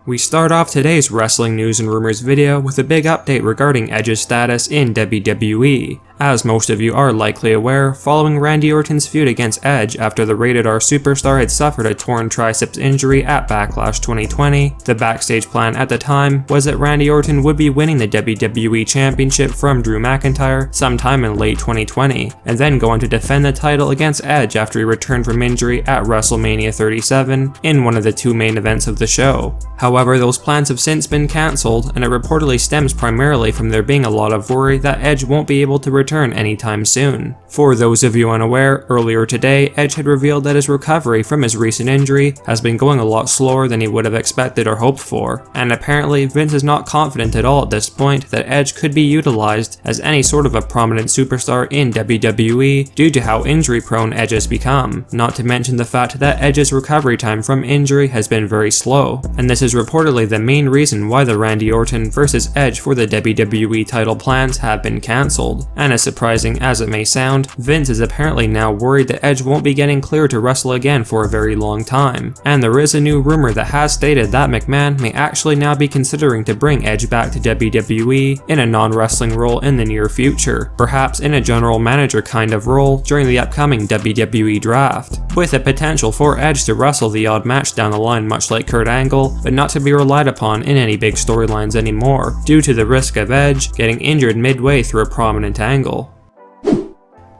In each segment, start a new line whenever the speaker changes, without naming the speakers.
We start off today's wrestling news and rumors video with a big update regarding Edge's status in WWE. As most of you are likely aware, following Randy Orton's feud against Edge after the Rated R superstar had suffered a torn triceps injury at Backlash 2020, the backstage plan at the time was that Randy Orton would be winning the WWE Championship from Drew McIntyre sometime in late 2020, and then go on to defend the title against Edge after he returned from injury at WrestleMania 37 in one of the two main events of the show. However, those plans have since been cancelled, and it reportedly stems primarily from there being a lot of worry that Edge won't be able to return anytime soon. For those of you unaware, earlier today, Edge had revealed that his recovery from his recent injury has been going a lot slower than he would have expected or hoped for, and apparently Vince is not confident at all at this point that Edge could be utilized as any sort of a prominent superstar in WWE due to how injury prone Edge has become, not to mention the fact that Edge's recovery time from injury has been very slow, and this is reportedly the main reason why the Randy Orton vs Edge for the WWE title plans have been cancelled. And as surprising as it may sound, Vince is apparently now worried that Edge won't be getting cleared to wrestle again for a very long time, and there is a new rumor that has stated that McMahon may actually now be considering to bring Edge back to WWE in a non-wrestling role in the near future, perhaps in a general manager kind of role during the upcoming WWE draft, with a potential for Edge to wrestle the odd match down the line much like Kurt Angle, but not to be relied upon in any big storylines anymore, due to the risk of Edge getting injured midway through a prominent angle.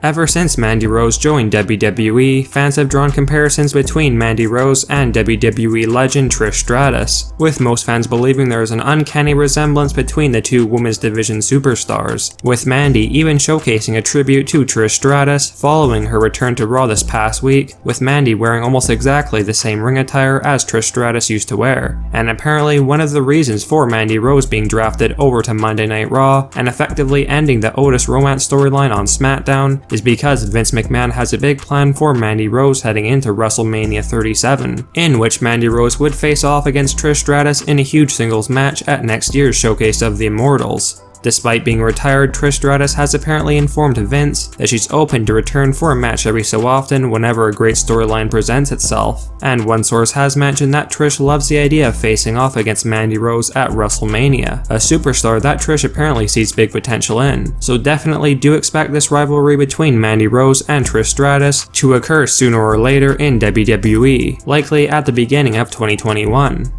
Ever since Mandy Rose joined WWE, fans have drawn comparisons between Mandy Rose and WWE legend Trish Stratus, with most fans believing there is an uncanny resemblance between the two women's division superstars, with Mandy even showcasing a tribute to Trish Stratus following her return to Raw this past week, with Mandy wearing almost exactly the same ring attire as Trish Stratus used to wear. And apparently one of the reasons for Mandy Rose being drafted over to Monday Night Raw and effectively ending the Otis romance storyline on SmackDown is because Vince McMahon has a big plan for Mandy Rose heading into WrestleMania 37, in which Mandy Rose would face off against Trish Stratus in a huge singles match at next year's Showcase of the Immortals. Despite being retired, Trish Stratus has apparently informed Vince that she's open to return for a match every so often whenever a great storyline presents itself, and one source has mentioned that Trish loves the idea of facing off against Mandy Rose at WrestleMania, a superstar that Trish apparently sees big potential in, so definitely do expect this rivalry between Mandy Rose and Trish Stratus to occur sooner or later in WWE, likely at the beginning of 2021.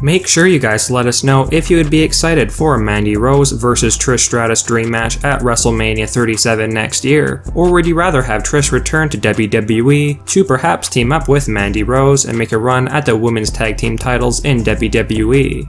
Make sure you guys let us know if you would be excited for a Mandy Rose vs Trish Stratus dream match at WrestleMania 37 next year, or would you rather have Trish return to WWE to perhaps team up with Mandy Rose and make a run at the women's tag team titles in WWE?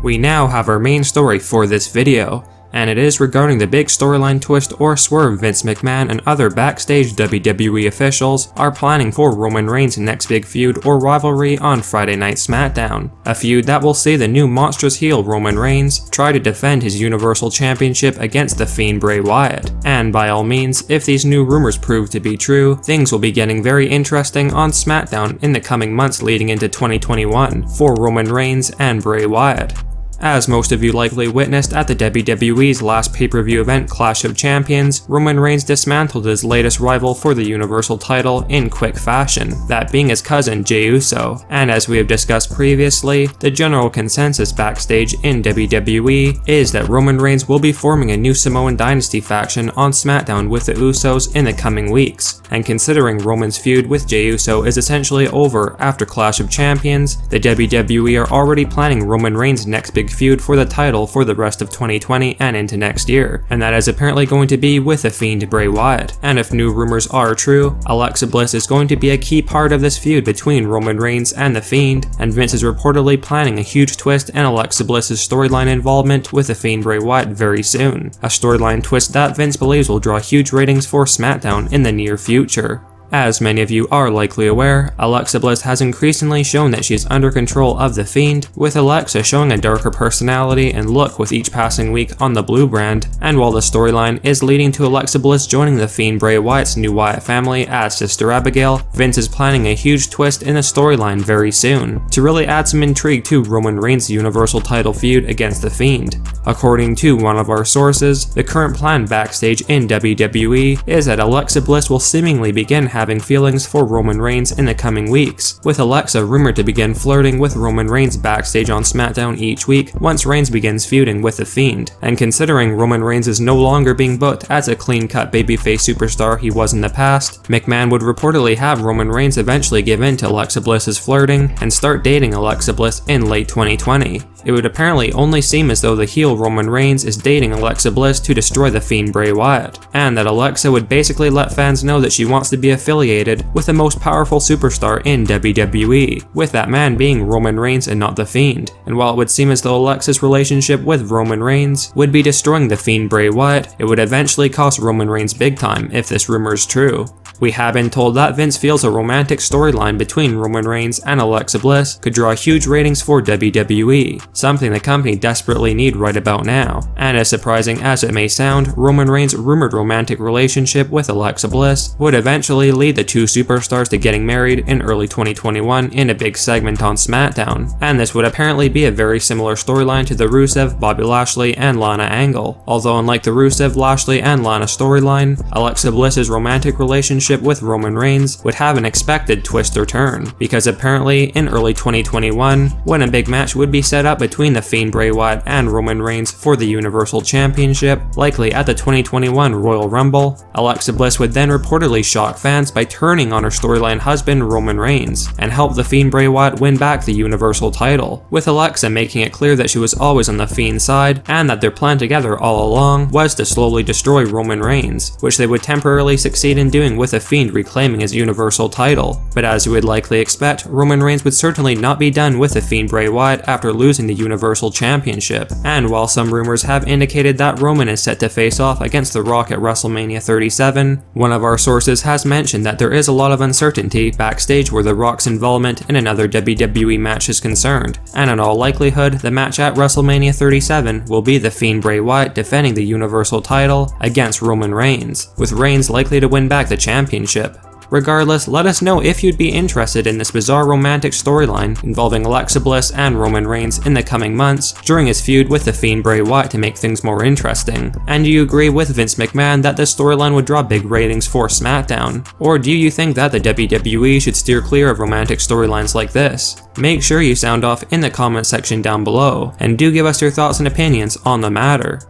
We now have our main story for this video, and it is regarding the big storyline twist or swerve Vince McMahon and other backstage WWE officials are planning for Roman Reigns' next big feud or rivalry on Friday Night SmackDown, a feud that will see the new monstrous heel Roman Reigns try to defend his Universal Championship against the Fiend Bray Wyatt. And by all means, if these new rumors prove to be true, things will be getting very interesting on SmackDown in the coming months leading into 2021 for Roman Reigns and Bray Wyatt. As most of you likely witnessed at the WWE's last pay-per-view event Clash of Champions, Roman Reigns dismantled his latest rival for the Universal title in quick fashion, that being his cousin Jey Uso, and as we have discussed previously, the general consensus backstage in WWE is that Roman Reigns will be forming a new Samoan Dynasty faction on SmackDown with the Usos in the coming weeks, and considering Roman's feud with Jey Uso is essentially over after Clash of Champions, the WWE are already planning Roman Reigns' next big feud for the title for the rest of 2020 and into next year, and that is apparently going to be with the Fiend Bray Wyatt. And if new rumors are true, Alexa Bliss is going to be a key part of this feud between Roman Reigns and the Fiend, and Vince is reportedly planning a huge twist in Alexa Bliss's storyline involvement with the Fiend Bray Wyatt very soon, a storyline twist that Vince believes will draw huge ratings for SmackDown in the near future. As many of you are likely aware, Alexa Bliss has increasingly shown that she is under control of the Fiend, with Alexa showing a darker personality and look with each passing week on the Blue brand, and while the storyline is leading to Alexa Bliss joining the Fiend Bray Wyatt's new Wyatt family as Sister Abigail, Vince is planning a huge twist in the storyline very soon, to really add some intrigue to Roman Reigns' Universal title feud against the Fiend. According to one of our sources, the current plan backstage in WWE is that Alexa Bliss will seemingly begin having having feelings for Roman Reigns in the coming weeks, with Alexa rumored to begin flirting with Roman Reigns backstage on SmackDown each week once Reigns begins feuding with The Fiend. And considering Roman Reigns is no longer being booked as a clean-cut babyface superstar he was in the past, McMahon would reportedly have Roman Reigns eventually give in to Alexa Bliss's flirting and start dating Alexa Bliss in late 2020. It would apparently only seem as though the heel Roman Reigns is dating Alexa Bliss to destroy the Fiend Bray Wyatt, and that Alexa would basically let fans know that she wants to be affiliated with the most powerful superstar in WWE, with that man being Roman Reigns and not the Fiend. And while it would seem as though Alexa's relationship with Roman Reigns would be destroying the Fiend Bray Wyatt, it would eventually cost Roman Reigns big time if this rumor is true. We have been told that Vince feels a romantic storyline between Roman Reigns and Alexa Bliss could draw huge ratings for WWE, something the company desperately need right about now. And as surprising as it may sound, Roman Reigns' rumored romantic relationship with Alexa Bliss would eventually lead the two superstars to getting married in early 2021 in a big segment on SmackDown. And this would apparently be a very similar storyline to the Rusev, Bobby Lashley, and Lana angle. Although unlike the Rusev, Lashley, and Lana storyline, Alexa Bliss's romantic relationship with Roman Reigns would have an expected twist or turn, because apparently in early 2021, when a big match would be set up between the Fiend Bray Wyatt and Roman Reigns for the Universal Championship, likely at the 2021 Royal Rumble, Alexa Bliss would then reportedly shock fans by turning on her storyline husband Roman Reigns, and help the Fiend Bray Wyatt win back the Universal title, with Alexa making it clear that she was always on the Fiend's side, and that their plan together all along was to slowly destroy Roman Reigns, which they would temporarily succeed in doing with the Fiend reclaiming his Universal title. But as you would likely expect, Roman Reigns would certainly not be done with the Fiend Bray Wyatt after losing the Universal Championship. And while some rumors have indicated that Roman is set to face off against The Rock at WrestleMania 37, one of our sources has mentioned that there is a lot of uncertainty backstage where The Rock's involvement in another WWE match is concerned, and in all likelihood, the match at WrestleMania 37 will be the Fiend Bray Wyatt defending the Universal title against Roman Reigns, with Reigns likely to win back the championship. Regardless, let us know if you'd be interested in this bizarre romantic storyline involving Alexa Bliss and Roman Reigns in the coming months during his feud with the Fiend Bray Wyatt to make things more interesting. And do you agree with Vince McMahon that this storyline would draw big ratings for SmackDown? Or do you think that the WWE should steer clear of romantic storylines like this? Make sure you sound off in the comment section down below, and do give us your thoughts and opinions on the matter.